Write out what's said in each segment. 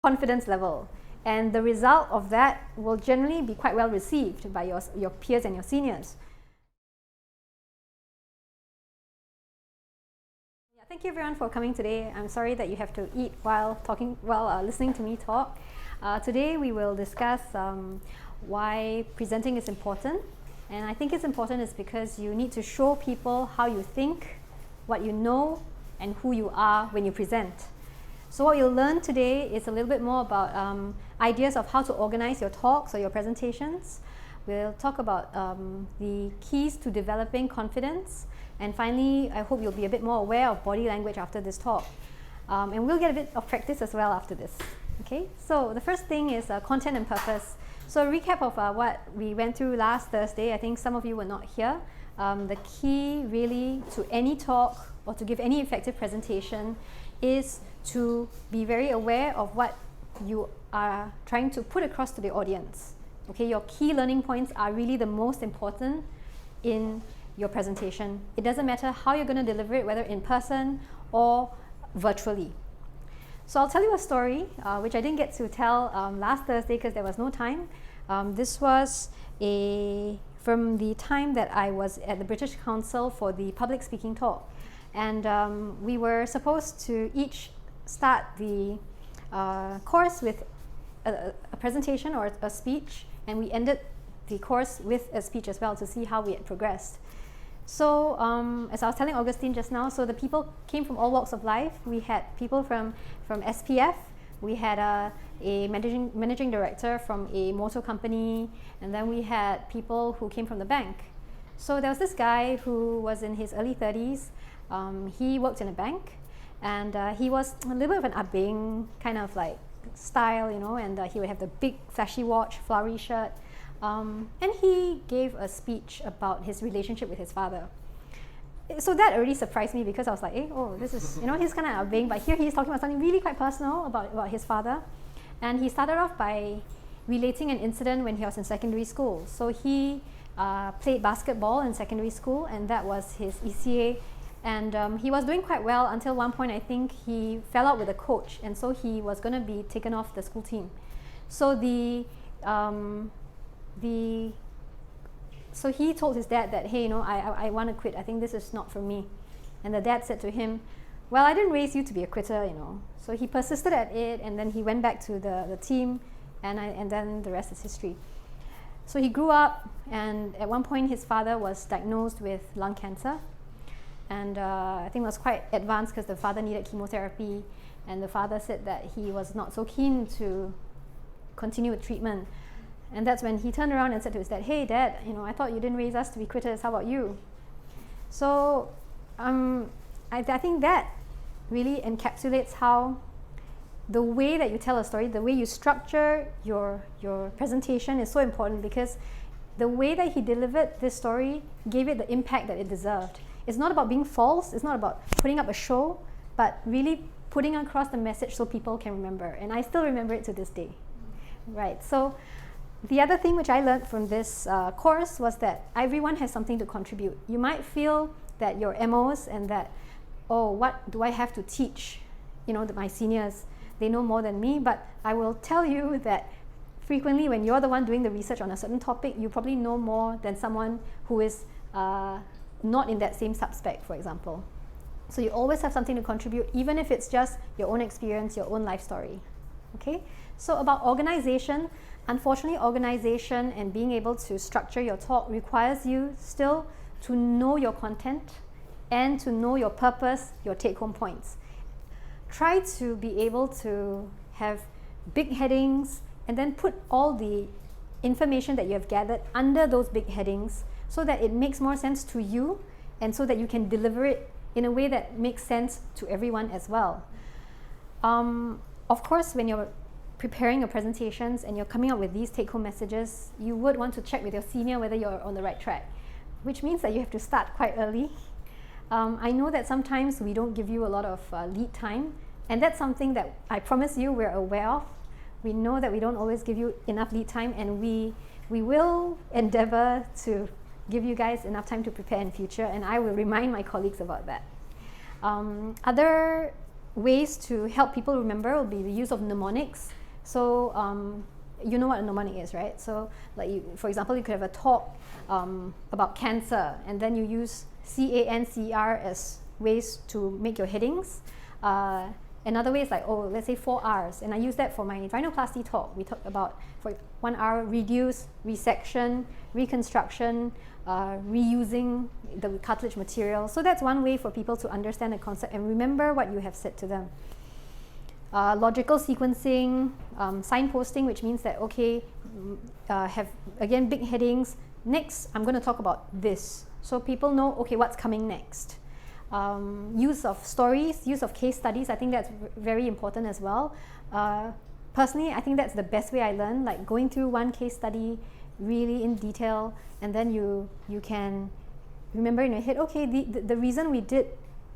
confidence level. And the result of that will generally be quite well received by your peers and your seniors. Yeah, thank you everyone for coming today. I'm sorry that you have to eat while listening to me talk. Today we will discuss why presenting is important. And I think it's important is because you need to show people how you think, what you know, and who you are when you present. So what you'll learn today is a little bit more about ideas of how to organize your talks or your presentations. We'll talk about the keys to developing confidence. And finally, I hope you'll be a bit more aware of body language after this talk. And we'll get a bit of practice as well after this. Okay, so the first thing is content and purpose. So a recap of what we went through last Thursday. I think some of you were not here. The key really to any talk or to give any effective presentation is to be very aware of what you are trying to put across to the audience. Okay, your key learning points are really the most important in your presentation. It doesn't matter how you're going to deliver it, whether in person or virtually. So I'll tell you a story, which I didn't get to tell last Thursday because there was no time. This was from the time that I was at the British Council for the public speaking talk. And we were supposed to each start the course with a presentation or a speech, and we ended the course with a speech as well to see how we had progressed. So as I was telling Augustine just now, so the people came from all walks of life. We had people from SPF, we had a managing director from a motor company, and then we had people who came from the bank. So there was this guy who was in his early 30s. He worked in a bank, and he was a little bit of an abeng kind of like style, you know, and he would have the big flashy watch, flowery shirt. And he gave a speech about his relationship with his father. So that already surprised me because I was like, this is, you know, he's kind of abeng, but here he's talking about something really quite personal about his father. And he started off by relating an incident when he was in secondary school. So he played basketball in secondary school, and that was his ECA. And he was doing quite well until one point. I think he fell out with a coach, and so he was going to be taken off the school team. So so he told his dad that, hey, you know, I want to quit. I think this is not for me. And the dad said to him, well, I didn't raise you to be a quitter, you know. So he persisted at it, and then he went back to the team, and then the rest is history. So he grew up, and at one point his father was diagnosed with lung cancer. And I think it was quite advanced because the father needed chemotherapy, and the father said that he was not so keen to continue with treatment. And that's when he turned around and said to his dad, hey Dad, you know, I thought you didn't raise us to be quitters, how about you? So I think that really encapsulates how the way that you tell a story, the way you structure your presentation is so important, because the way that he delivered this story gave it the impact that it deserved. It's not about being false, it's not about putting up a show, but really putting across the message so people can remember. And I still remember it to this day. Right, so the other thing which I learned from this course was that everyone has something to contribute. You might feel that your MOs and that, what do I have to teach? You know, my seniors, they know more than me, but I will tell you that frequently when you're the one doing the research on a certain topic, you probably know more than someone who is not in that same subspec, for example. So you always have something to contribute, even if it's just your own experience, your own life story. Okay? So about organization, unfortunately, organization and being able to structure your talk requires you still to know your content and to know your purpose, your take-home points. Try to be able to have big headings and then put all the information that you have gathered under those big headings so that it makes more sense to you and so that you can deliver it in a way that makes sense to everyone as well. Of course, when you're preparing your presentations and you're coming up with these take-home messages, you would want to check with your senior whether you're on the right track, which means that you have to start quite early. I know that sometimes we don't give you a lot of lead time, and that's something that I promise you we're aware of. We know that we don't always give you enough lead time, and we will endeavor to give you guys enough time to prepare in future, and I will remind my colleagues about that. Other ways to help people remember will be the use of mnemonics. So you know what a mnemonic is, right? So like for example, you could have a talk about cancer, and then you use CANCR as ways to make your headings. Another way is like, let's say 4 R's, and I use that for my rhinoplasty talk. We talked about, for 1 R, reduce, resection, reconstruction, reusing the cartilage material. So that's one way for people to understand the concept and remember what you have said to them. Logical sequencing, signposting, which means that, okay, have, again, big headings. Next, I'm going to talk about this. So people know, okay, what's coming next. Use of stories, use of case studies, I think that's very important as well. Personally, I think that's the best way I learn, like going through one case study really in detail, and then you can remember in your head, okay, the reason we did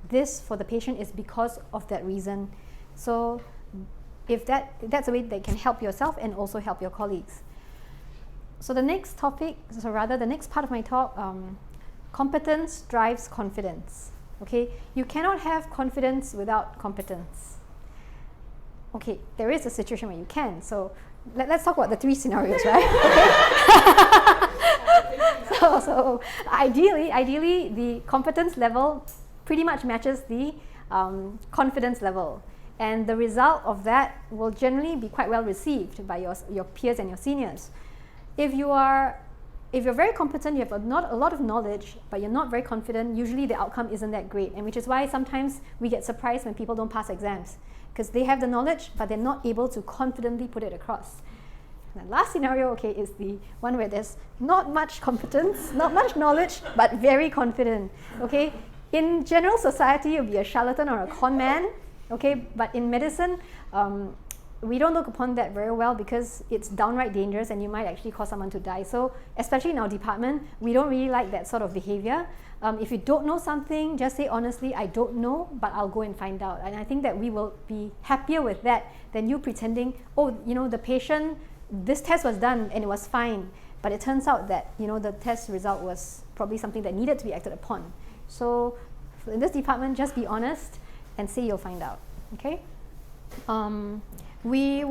this for the patient is because of that reason. So if that's a way that can help yourself and also help your colleagues. So the next topic, so rather the next part of my talk, competence drives confidence. Okay, you cannot have confidence without competence. Okay, there is a situation where you can. So let's talk about the 3 scenarios, right? Okay. so ideally, the competence level pretty much matches the confidence level, and the result of that will generally be quite well received by your peers and your seniors. If you're very competent, you have not a lot of knowledge, but you're not very confident, usually the outcome isn't that great. And which is why sometimes we get surprised when people don't pass exams, because they have the knowledge, but they're not able to confidently put it across. And the last scenario, okay, is the one where there's not much competence, not much knowledge, but very confident. Okay, in general society, you'll be a charlatan or a con man. Okay, but in medicine, we don't look upon that very well because it's downright dangerous and you might actually cause someone to die. So especially in our department, we don't really like that sort of behavior. If you don't know something, just say honestly, I don't know, but I'll go and find out. And I think that we will be happier with that than you pretending, oh, you know, the patient, this test was done and it was fine. But it turns out that, you know, the test result was probably something that needed to be acted upon. So in this department, just be honest and say you'll find out, okay? We're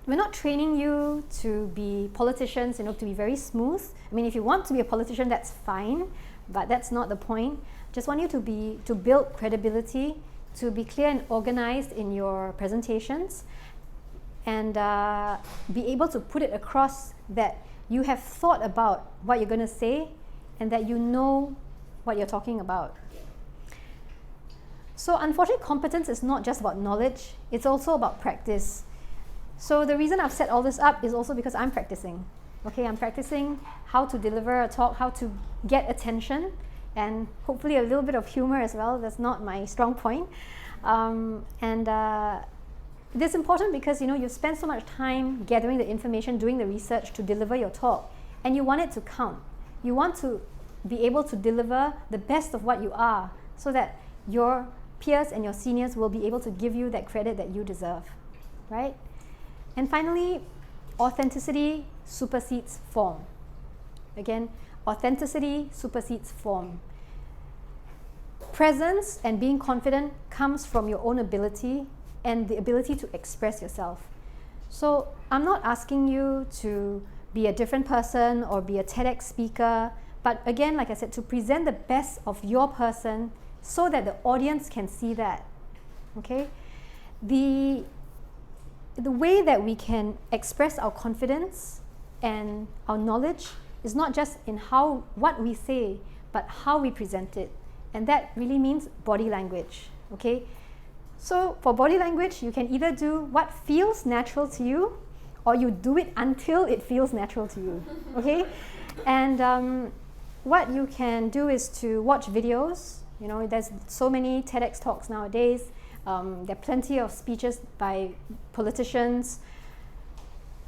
not training you to be politicians, you know, to be very smooth. I mean, if you want to be a politician, that's fine, but that's not the point. Just want you to build credibility, to be clear and organized in your presentations, and be able to put it across that you have thought about what you're going to say and that you know what you're talking about. So unfortunately, competence is not just about knowledge, it's also about practice. So the reason I've set all this up is also because I'm practicing. Okay, I'm practicing how to deliver a talk, how to get attention, and hopefully a little bit of humor as well. That's not my strong point. This is important because, you know, you've spent so much time gathering the information, doing the research to deliver your talk, and you want it to count. You want to be able to deliver the best of what you are so that your peers and your seniors will be able to give you that credit that you deserve, right? And finally, authenticity supersedes form. Again, authenticity supersedes form. Presence and being confident comes from your own ability and the ability to express yourself. So I'm not asking you to be a different person or be a TEDx speaker, but again, like I said, to present the best of your person so that the audience can see that, okay? The way that we can express our confidence and our knowledge is not just in what we say, but how we present it. And that really means body language, okay? So for body language, you can either do what feels natural to you, or you do it until it feels natural to you, okay? And what you can do is to watch videos. You know, there's so many TEDx talks nowadays. There are plenty of speeches by politicians.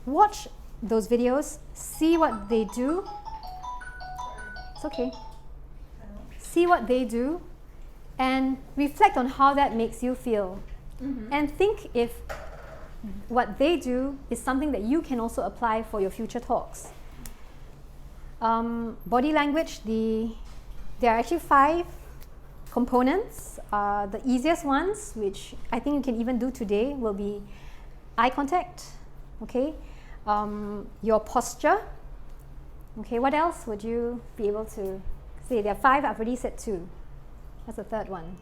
Watch those videos, see what they do. It's okay. See what they do and reflect on how that makes you feel. Mm-hmm. And think if what they do is something that you can also apply for your future talks. Body language, there are actually 5 components, the easiest ones, which I think you can even do today, will be eye contact, okay, your posture, okay, what else would you be able to say? There are 5, I've already said 2. What's the third one?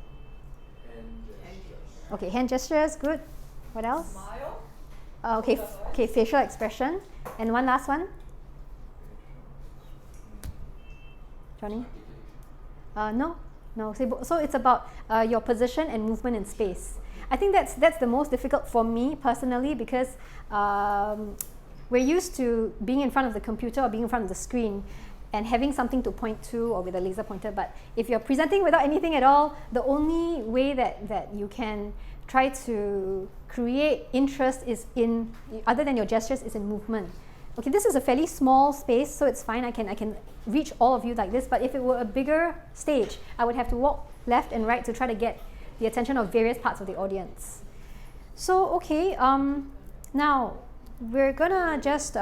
Hand gestures. Okay, hand gestures, good. What else? Smile. Okay, facial expression. And one last one? Johnny? No. So it's about your position and movement in space. I think that's the most difficult for me personally, because we're used to being in front of the computer or being in front of the screen and having something to point to, or with a laser pointer. But if you're presenting without anything at all, the only way that you can try to create interest is in, other than your gestures, is in movement. Okay, this is a fairly small space, so it's fine. I can reach all of you like this. But if it were a bigger stage, I would have to walk left and right to try to get the attention of various parts of the audience. So okay, now we're gonna just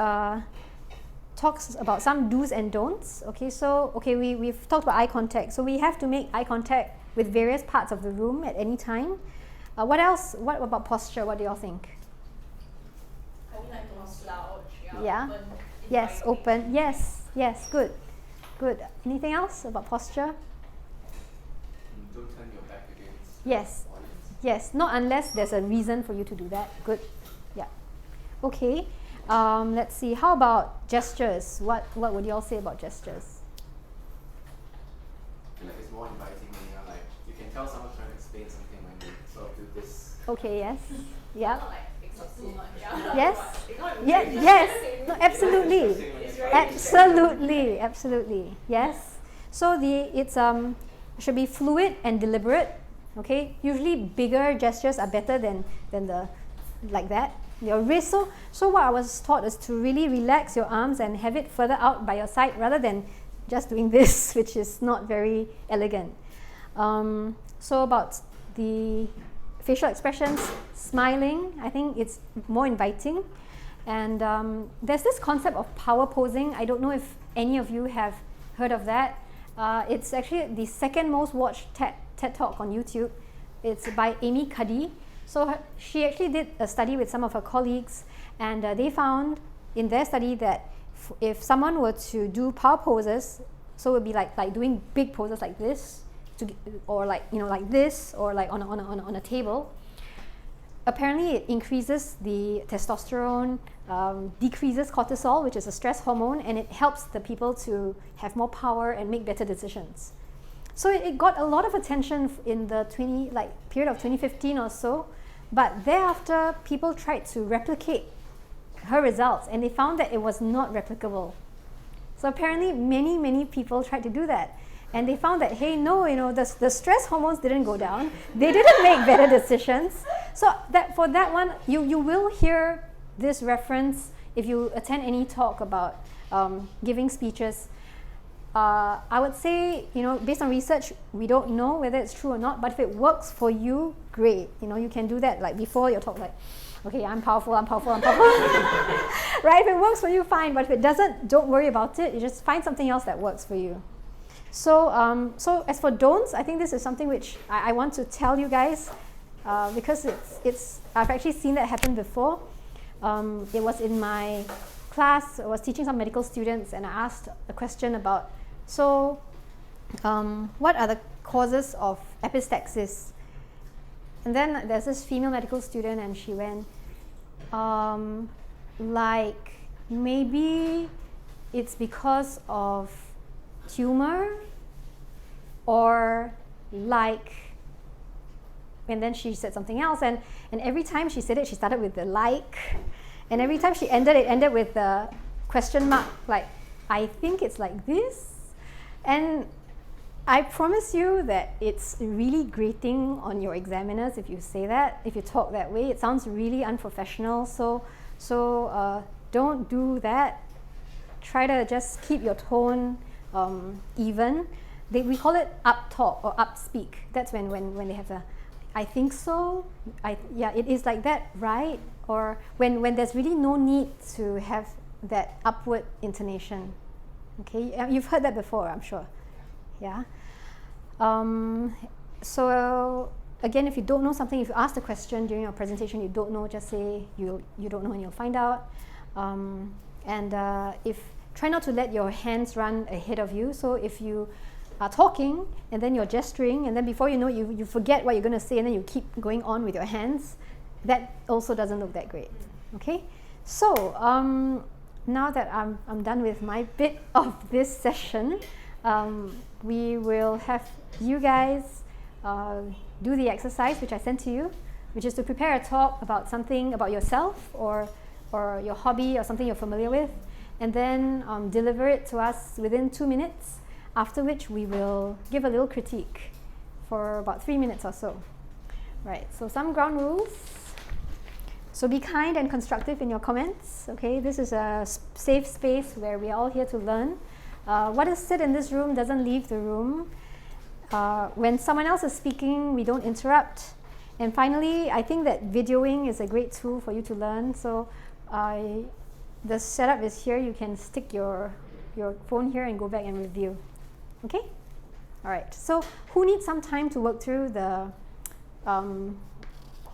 talk about some do's and don'ts. Okay, so we've talked about eye contact. So we have to make eye contact with various parts of the room at any time. What else? What about posture? What do y'all think? I mean, like don't slouch. Yeah. Open, Yes, inviting. open. Yes, good. Anything else about posture? Don't turn your back against Yes. the audience. Yes, not unless there's a reason for you to do that. Good. Yeah. Okay. Let's see. How about gestures? What would you all say about gestures? I feel like it's more inviting when you're like, you can tell someone's trying to explain something when they sort of do this. Okay. Yes. Yeah. Not like fix up too much. Yeah. Yes. It's not Yeah. really Yes. interesting. No, absolutely. It's very Absolutely. Yes. So it should be fluid and deliberate. Okay. Usually bigger gestures are better than the like that. Your wrist. So what I was taught is to really relax your arms and have it further out by your side rather than just doing this, which is not very elegant. So about the facial expressions, smiling, I think it's more inviting. And there's this concept of power posing. I don't know if any of you have heard of that. It's actually the second most watched TED Talk on YouTube. It's by Amy Cuddy. So she actually did a study with some of her colleagues, and they found in their study that if someone were to do power poses, so it would be like doing big poses like this, or like this, or like on a table. Apparently, it increases the testosterone, decreases cortisol, which is a stress hormone, and it helps the people to have more power and make better decisions. So it got a lot of attention in the period of 2015 or so, but thereafter people tried to replicate her results, and they found that it was not replicable. So apparently, many people tried to do that. And they found that, hey, no, the stress hormones didn't go down. They didn't make better decisions. So for that one, you will hear this reference if you attend any talk about giving speeches. I would say, based on research, we don't know whether it's true or not, but if it works for you, great. You can do that like before your talk, like, okay, I'm powerful. Right? If it works for you, fine. But if it doesn't, don't worry about it. You just find something else that works for you. So, so as for don'ts, I think this is something which I want to tell you guys because I've actually seen that happen before. It was in my class. I was teaching some medical students, and I asked a question about, what are the causes of epistaxis? And then there's this female medical student, and she went, like maybe it's because of tumor, or like, and then she said something else, and every time she said it, she started with the like, and every time she ended, it ended with the question mark, like, I think it's like this. And I promise you that it's really grating on your examiners if you say that, if you talk that way. It sounds really unprofessional, so don't do that. Try to just keep your tone even. We call it up talk or up speak. That's when they have the, I think so, yeah, it is like that, right? Or when there's really no need to have that upward intonation. Okay, you've heard that before, I'm sure. Yeah. So again, if you don't know something, if you ask the question during your presentation, you don't know, just say you don't know and you'll find out. If try not to let your hands run ahead of you. So if you are talking and then you're gesturing and then before you know it, you forget what you're going to say and then you keep going on with your hands, that also doesn't look that great. Okay, so now that I'm done with my bit of this session, we will have you guys do the exercise which I sent to you, which is to prepare a talk about something about yourself or your hobby or something you're familiar with, and then deliver it to us within 2 minutes, after which we will give a little critique for about 3 minutes or so. Right, so some ground rules. So be kind and constructive in your comments, okay? This is a safe space where we're all here to learn. What is said in this room doesn't leave the room. When someone else is speaking, we don't interrupt. And finally, I think that videoing is a great tool for you to learn. So the setup is here. You can stick your phone here and go back and review. Okay? All right. So who needs some time to work through the...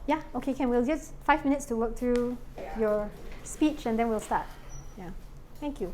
yeah, okay, we'll just 5 minutes to work through your speech and then we'll start. Yeah. Thank you.